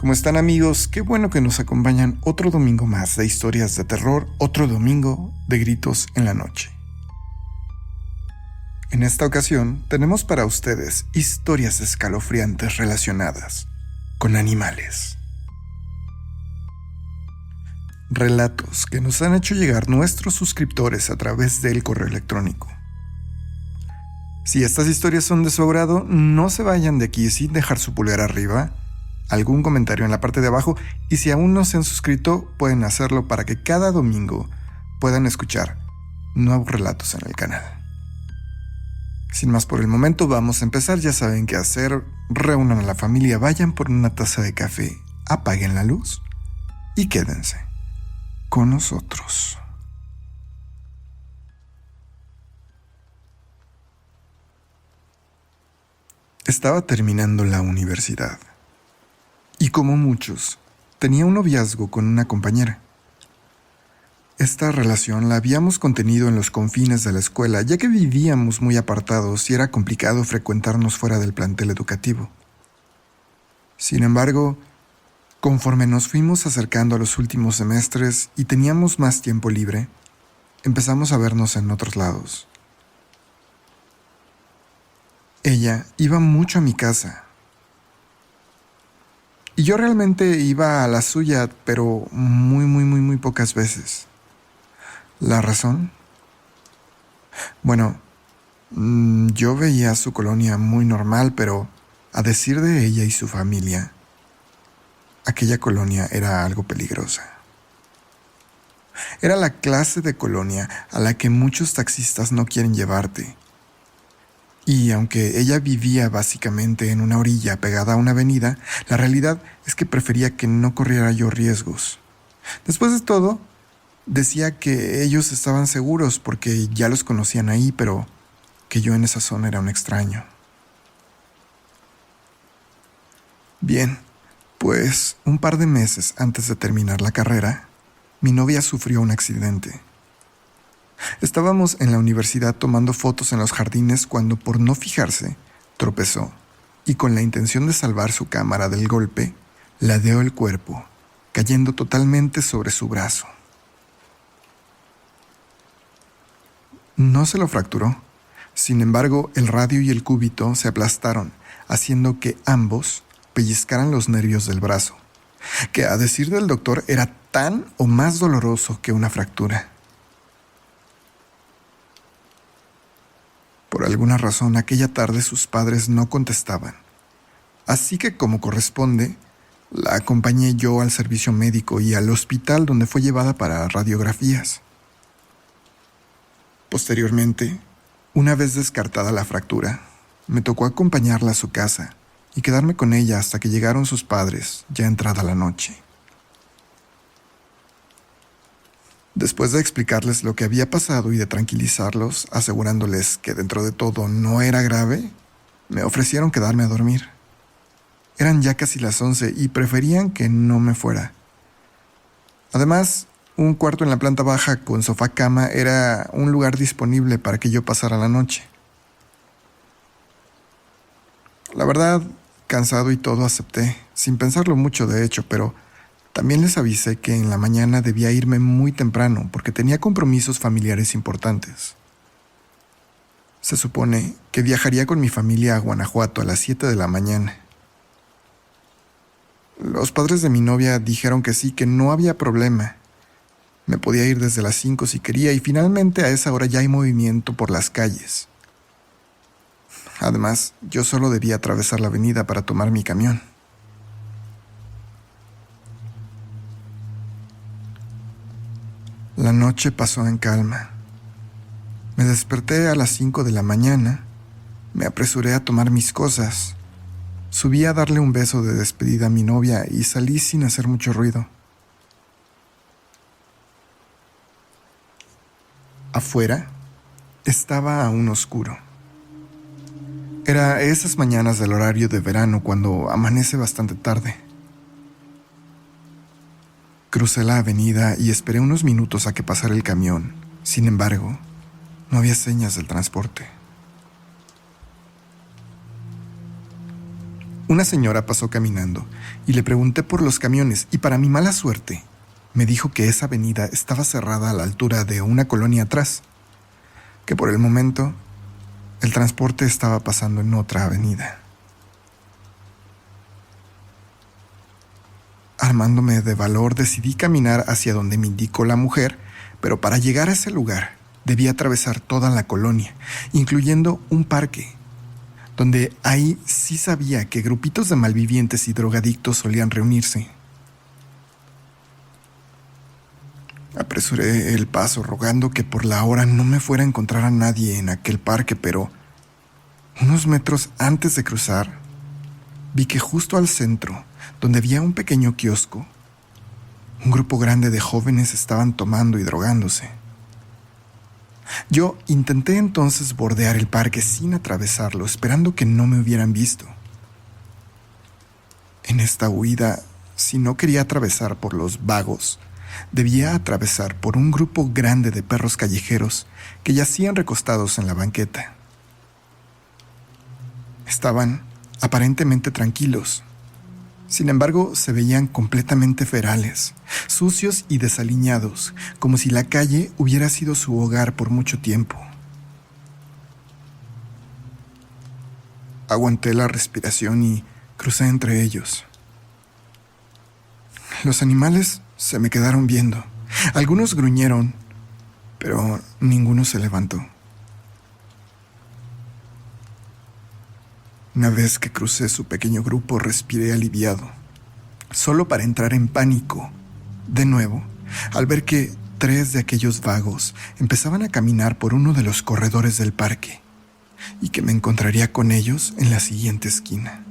¿Cómo están, amigos? Qué bueno que nos acompañan otro domingo más de historias de terror, otro domingo de gritos en la noche. En esta ocasión tenemos para ustedes historias escalofriantes relacionadas con animales. Relatos que nos han hecho llegar nuestros suscriptores a través del correo electrónico. Si estas historias son de su agrado, no se vayan de aquí sin dejar su pulgar arriba, algún comentario en la parte de abajo, y si aún no se han suscrito, pueden hacerlo para que cada domingo puedan escuchar nuevos relatos en el canal. Sin más por el momento, vamos a empezar. Ya saben qué hacer. Reúnan a la familia, vayan por una taza de café, apaguen la luz y quédense con nosotros. Estaba terminando la universidad y, como muchos, tenía un noviazgo con una compañera. Esta relación la habíamos contenido en los confines de la escuela, ya que vivíamos muy apartados y era complicado frecuentarnos fuera del plantel educativo. Sin embargo, conforme nos fuimos acercando a los últimos semestres y teníamos más tiempo libre, empezamos a vernos en otros lados. Ella iba mucho a mi casa, y yo realmente iba a la suya, pero muy pocas veces. ¿La razón? Bueno, yo veía su colonia muy normal, pero a decir de ella y su familia, aquella colonia era algo peligrosa. Era la clase de colonia a la que muchos taxistas no quieren llevarte. Y aunque ella vivía básicamente en una orilla pegada a una avenida, la realidad es que prefería que no corriera yo riesgos. Después de todo, decía que ellos estaban seguros porque ya los conocían ahí, pero que yo en esa zona era un extraño. Bien, pues un par de meses antes de terminar la carrera, mi novia sufrió un accidente. Estábamos en la universidad tomando fotos en los jardines cuando, por no fijarse, tropezó y, con la intención de salvar su cámara del golpe, ladeó el cuerpo, cayendo totalmente sobre su brazo. No se lo fracturó. Sin embargo, el radio y el cúbito se aplastaron, haciendo que ambos pellizcaran los nervios del brazo, que, a decir del doctor, era tan o más doloroso que una fractura. Por alguna razón, aquella tarde sus padres no contestaban, así que, como corresponde, la acompañé yo al servicio médico y al hospital, donde fue llevada para radiografías. Posteriormente, una vez descartada la fractura, me tocó acompañarla a su casa y quedarme con ella hasta que llegaron sus padres, ya entrada la noche. Después de explicarles lo que había pasado y de tranquilizarlos, asegurándoles que dentro de todo no era grave, me ofrecieron quedarme a dormir. Eran ya casi las 11 y preferían que no me fuera. Además, un cuarto en la planta baja con sofá-cama era un lugar disponible para que yo pasara la noche. La verdad, cansado y todo, acepté, sin pensarlo mucho de hecho, pero también les avisé que en la mañana debía irme muy temprano porque tenía compromisos familiares importantes. Se supone que viajaría con mi familia a Guanajuato a las 7 de la mañana. Los padres de mi novia dijeron que sí, que no había problema. Me podía ir desde las 5 si quería, y finalmente a esa hora ya hay movimiento por las calles. Además, yo solo debía atravesar la avenida para tomar mi camión. La noche pasó en calma. Me desperté a las 5 de la mañana, me apresuré a tomar mis cosas, subí a darle un beso de despedida a mi novia y salí sin hacer mucho ruido. Afuera estaba aún oscuro. Era esas mañanas del horario de verano cuando amanece bastante tarde. Crucé la avenida y esperé unos minutos a que pasara el camión. Sin embargo, no había señas del transporte. Una señora pasó caminando y le pregunté por los camiones y para mi mala suerte me dijo que esa avenida estaba cerrada a la altura de una colonia atrás, que por el momento el transporte estaba pasando en otra avenida. Armándome de valor, decidí caminar hacia donde me indicó la mujer, pero para llegar a ese lugar debía atravesar toda la colonia, incluyendo un parque, donde ahí sí sabía que grupitos de malvivientes y drogadictos solían reunirse. Apresuré el paso, rogando que por la hora no me fuera a encontrar a nadie en aquel parque, pero unos metros antes de cruzar, vi que justo al centro, donde había un pequeño kiosco, un grupo grande de jóvenes estaban tomando y drogándose. Yo intenté entonces bordear el parque sin atravesarlo, esperando que no me hubieran visto. En esta huida, si no quería atravesar por los vagos, debía atravesar por un grupo grande de perros callejeros que yacían recostados en la banqueta. Estaban aparentemente tranquilos. Sin embargo, se veían completamente ferales, sucios y desaliñados, como si la calle hubiera sido su hogar por mucho tiempo. Aguanté la respiración y crucé entre ellos. Los animales se me quedaron viendo. Algunos gruñeron, pero ninguno se levantó. Una vez que crucé su pequeño grupo, respiré aliviado, solo para entrar en pánico, de nuevo, al ver que 3 de aquellos vagos empezaban a caminar por uno de los corredores del parque y que me encontraría con ellos en la siguiente esquina.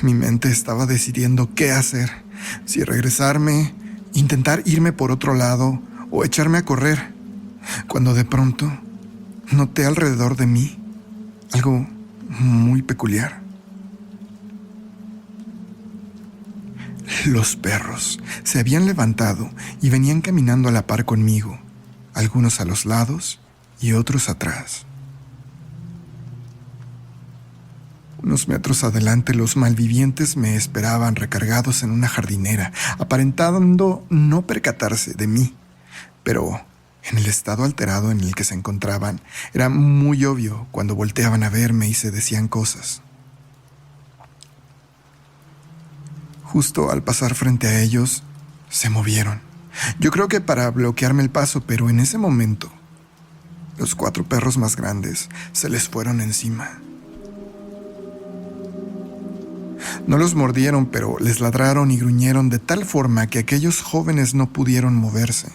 Mi mente estaba decidiendo qué hacer, si regresarme, intentar irme por otro lado o echarme a correr, cuando de pronto noté alrededor de mí algo muy peculiar. Los perros se habían levantado y venían caminando a la par conmigo, algunos a los lados y otros atrás. Unos metros adelante, los malvivientes me esperaban recargados en una jardinera, aparentando no percatarse de mí, pero en el estado alterado en el que se encontraban, era muy obvio cuando volteaban a verme y se decían cosas. Justo al pasar frente a ellos, se movieron. Yo creo que para bloquearme el paso, pero en ese momento, los 4 perros más grandes se les fueron encima. No los mordieron, pero les ladraron y gruñeron de tal forma que aquellos jóvenes no pudieron moverse.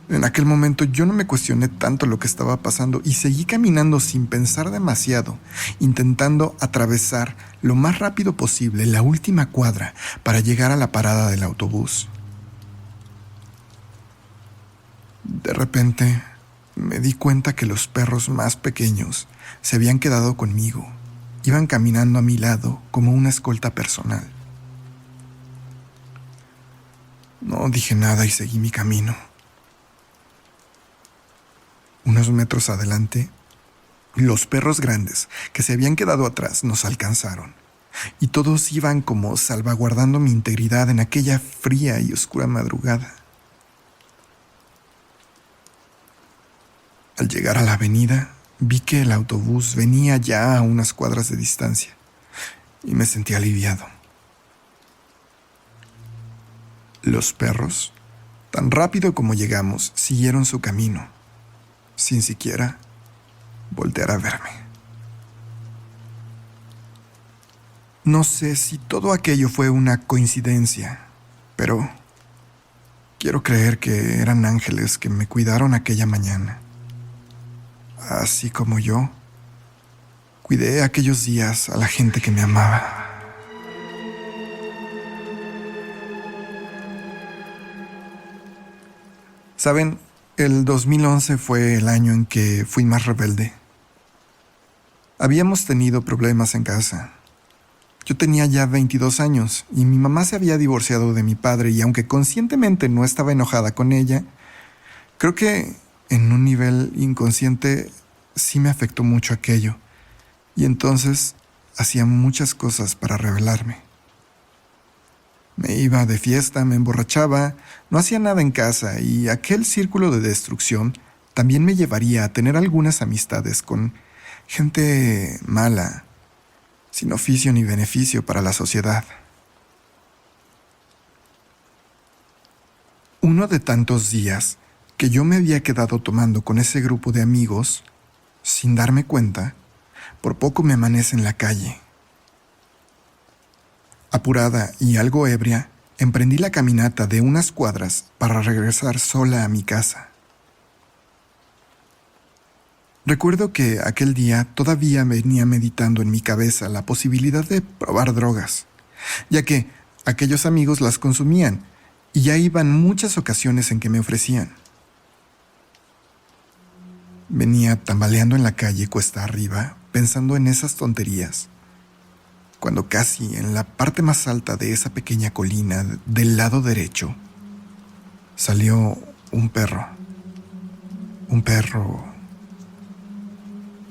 En aquel momento yo no me cuestioné tanto lo que estaba pasando y seguí caminando sin pensar demasiado, intentando atravesar lo más rápido posible la última cuadra para llegar a la parada del autobús. De repente me di cuenta que los perros más pequeños se habían quedado conmigo. Iban caminando a mi lado como una escolta personal. No dije nada y seguí mi camino. Unos metros adelante, los perros grandes que se habían quedado atrás nos alcanzaron, y todos iban como salvaguardando mi integridad en aquella fría y oscura madrugada. Al llegar a la avenida, vi que el autobús venía ya a unas cuadras de distancia, y me sentí aliviado. Los perros, tan rápido como llegamos, siguieron su camino, sin siquiera voltear a verme. No sé si todo aquello fue una coincidencia, pero quiero creer que eran ángeles que me cuidaron aquella mañana, así como yo cuidé aquellos días a la gente que me amaba. ¿Saben? El 2011 fue el año en que fui más rebelde. Habíamos tenido problemas en casa. Yo tenía ya 22 años y mi mamá se había divorciado de mi padre y aunque conscientemente no estaba enojada con ella, Creo que en un nivel inconsciente sí me afectó mucho aquello, y entonces hacía muchas cosas para rebelarme. Me iba de fiesta, me emborrachaba, no hacía nada en casa, y aquel círculo de destrucción también me llevaría a tener algunas amistades con gente mala, sin oficio ni beneficio para la sociedad. Uno de tantos días que yo me había quedado tomando con ese grupo de amigos, sin darme cuenta, por poco me amanece en la calle. Apurada y algo ebria, emprendí la caminata de unas cuadras para regresar sola a mi casa. Recuerdo que aquel día todavía venía meditando en mi cabeza la posibilidad de probar drogas, ya que aquellos amigos las consumían y ya iban muchas ocasiones en que me ofrecían. Venía tambaleando en la calle cuesta arriba, pensando en esas tonterías, cuando casi en la parte más alta de esa pequeña colina del lado derecho salió un perro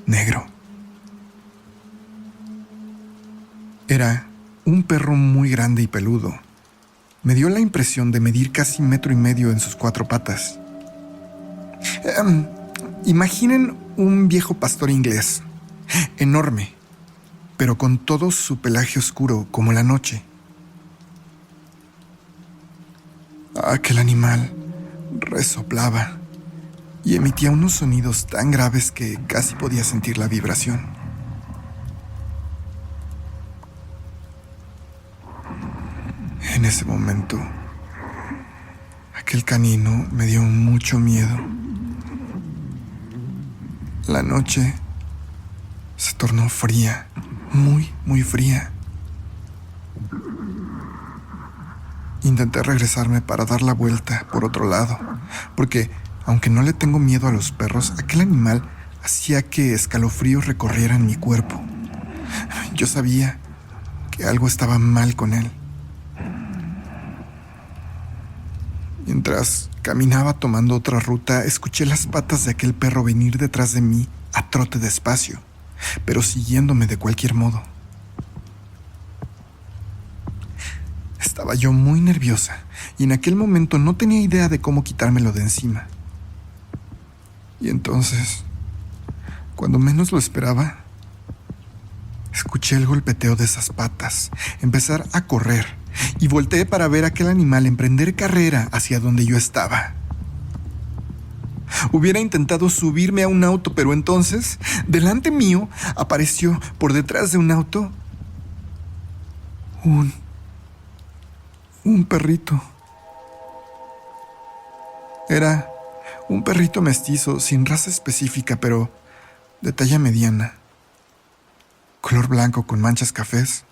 negro. Era un perro muy grande y peludo. Me dio la impresión de medir casi 1,5 metros en sus 4 patas. Imaginen un viejo pastor inglés, enorme, pero con todo su pelaje oscuro como la noche. Aquel animal resoplaba y emitía unos sonidos tan graves que casi podía sentir la vibración. En ese momento, aquel canino me dio mucho miedo. La noche se tornó fría, muy fría. Intenté regresarme para dar la vuelta por otro lado, porque aunque no le tengo miedo a los perros, aquel animal hacía que escalofríos recorrieran mi cuerpo. Yo sabía que algo estaba mal con él. Mientras caminaba tomando otra ruta, escuché las patas de aquel perro venir detrás de mí a trote despacio, pero siguiéndome de cualquier modo. Estaba yo muy nerviosa y en aquel momento no tenía idea de cómo quitármelo de encima. Y entonces, cuando menos lo esperaba, escuché el golpeteo de esas patas, empezar a correr, y volteé para ver a aquel animal emprender carrera hacia donde yo estaba. Hubiera intentado subirme a un auto, pero entonces, delante mío, apareció por detrás de un auto un perrito. Era un perrito mestizo sin raza específica, pero de talla mediana, color blanco con manchas cafés.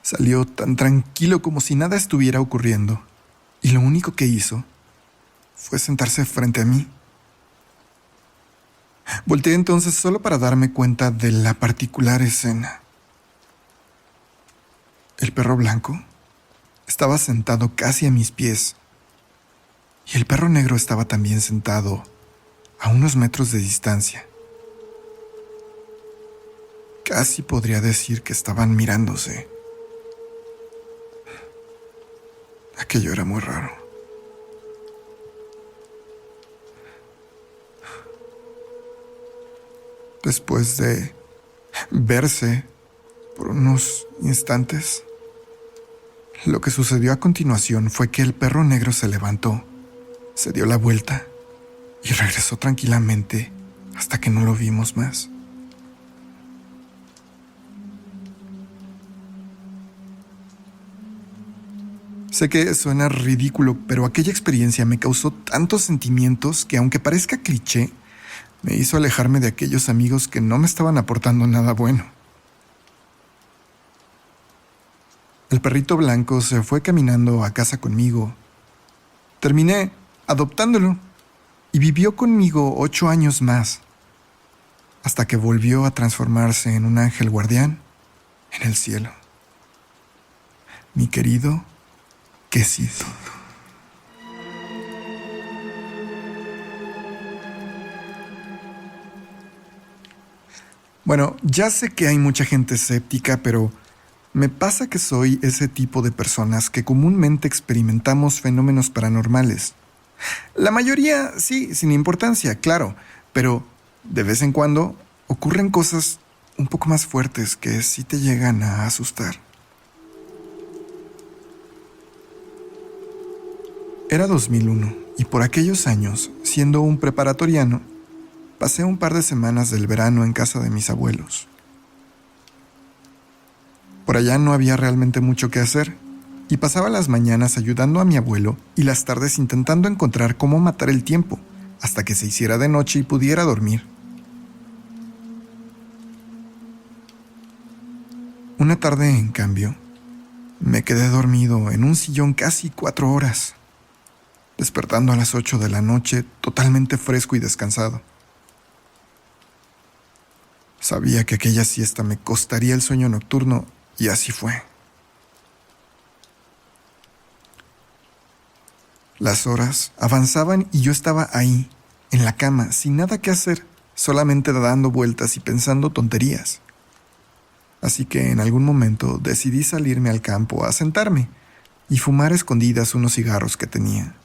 Salió tan tranquilo como si nada estuviera ocurriendo, y lo único que hizo fue sentarse frente a mí. Volteé entonces solo para darme cuenta de la particular escena. El perro blanco estaba sentado casi a mis pies, y el perro negro estaba también sentado a unos metros de distancia. Casi podría decir que estaban mirándose. Aquello era muy raro. Después de verse por unos instantes, lo que sucedió a continuación fue que el perro negro se levantó, se dio la vuelta y regresó tranquilamente hasta que no lo vimos más. Sé que suena ridículo, pero aquella experiencia me causó tantos sentimientos que, aunque parezca cliché, me hizo alejarme de aquellos amigos que no me estaban aportando nada bueno. El perrito blanco se fue caminando a casa conmigo. Terminé adoptándolo y vivió conmigo 8 años más, hasta que volvió a transformarse en un ángel guardián en el cielo. Mi querido quesito. Bueno, ya sé que hay mucha gente escéptica, pero me pasa que soy ese tipo de personas que comúnmente experimentamos fenómenos paranormales. La mayoría sí, sin importancia, claro, pero de vez en cuando ocurren cosas un poco más fuertes que sí te llegan a asustar. Era 2001 y por aquellos años, siendo un preparatoriano, pasé un par de semanas del verano en casa de mis abuelos. Por allá no había realmente mucho que hacer, y pasaba las mañanas ayudando a mi abuelo y las tardes intentando encontrar cómo matar el tiempo, hasta que se hiciera de noche y pudiera dormir. Una tarde, en cambio, me quedé dormido en un sillón casi 4 horas, despertando a las 8 de la noche totalmente fresco y descansado. Sabía que aquella siesta me costaría el sueño nocturno, y así fue. Las horas avanzaban y yo estaba ahí, en la cama, sin nada que hacer, solamente dando vueltas y pensando tonterías. Así que en algún momento decidí salirme al campo a sentarme y fumar a escondidas unos cigarros que tenía.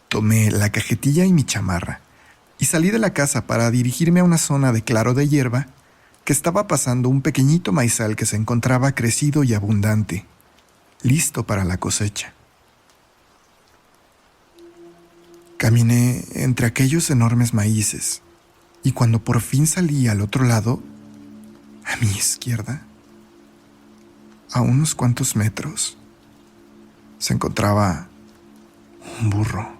Tomé la cajetilla y mi chamarra y salí de la casa para dirigirme a una zona de claro de hierba que estaba pasando un pequeñito maizal que se encontraba crecido y abundante, listo para la cosecha. Caminé entre aquellos enormes maíces y cuando por fin salí al otro lado, a mi izquierda, a unos cuantos metros, se encontraba un burro.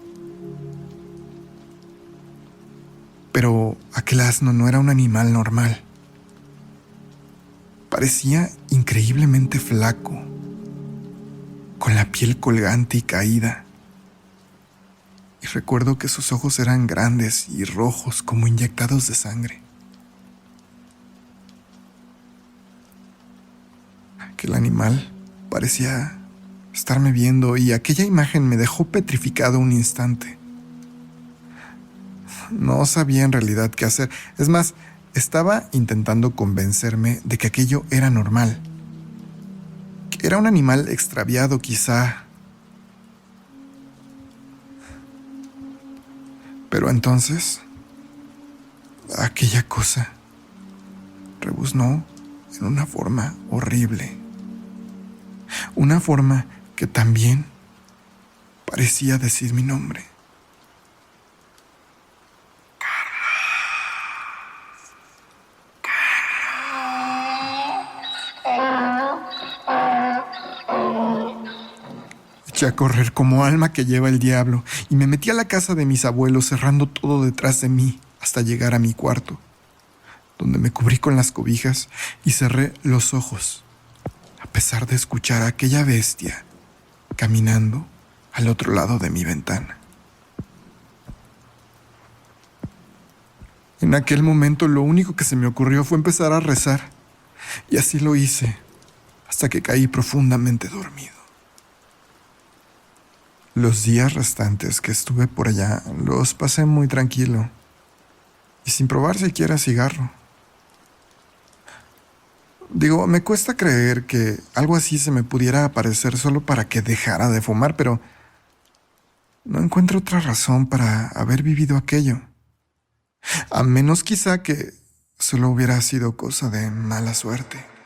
Pero aquel asno no era un animal normal. Parecía increíblemente flaco, con la piel colgante y caída. Y recuerdo que sus ojos eran grandes y rojos como inyectados de sangre. Aquel animal parecía estarme viendo y aquella imagen me dejó petrificado un instante. No sabía en realidad qué hacer. Es más, estaba intentando convencerme de que aquello era normal. Que era un animal extraviado quizá. Pero entonces, aquella cosa rebuznó en una forma horrible. Una forma que también parecía decir mi nombre. Eché a correr como alma que lleva el diablo y me metí a la casa de mis abuelos cerrando todo detrás de mí hasta llegar a mi cuarto, donde me cubrí con las cobijas y cerré los ojos, a pesar de escuchar a aquella bestia caminando al otro lado de mi ventana. En aquel momento lo único que se me ocurrió fue empezar a rezar, y así lo hice hasta que caí profundamente dormido. Los días restantes que estuve por allá los pasé muy tranquilo y sin probar siquiera cigarro. Digo, me cuesta creer que algo así se me pudiera aparecer solo para que dejara de fumar, pero no encuentro otra razón para haber vivido aquello. A menos quizá que solo hubiera sido cosa de mala suerte.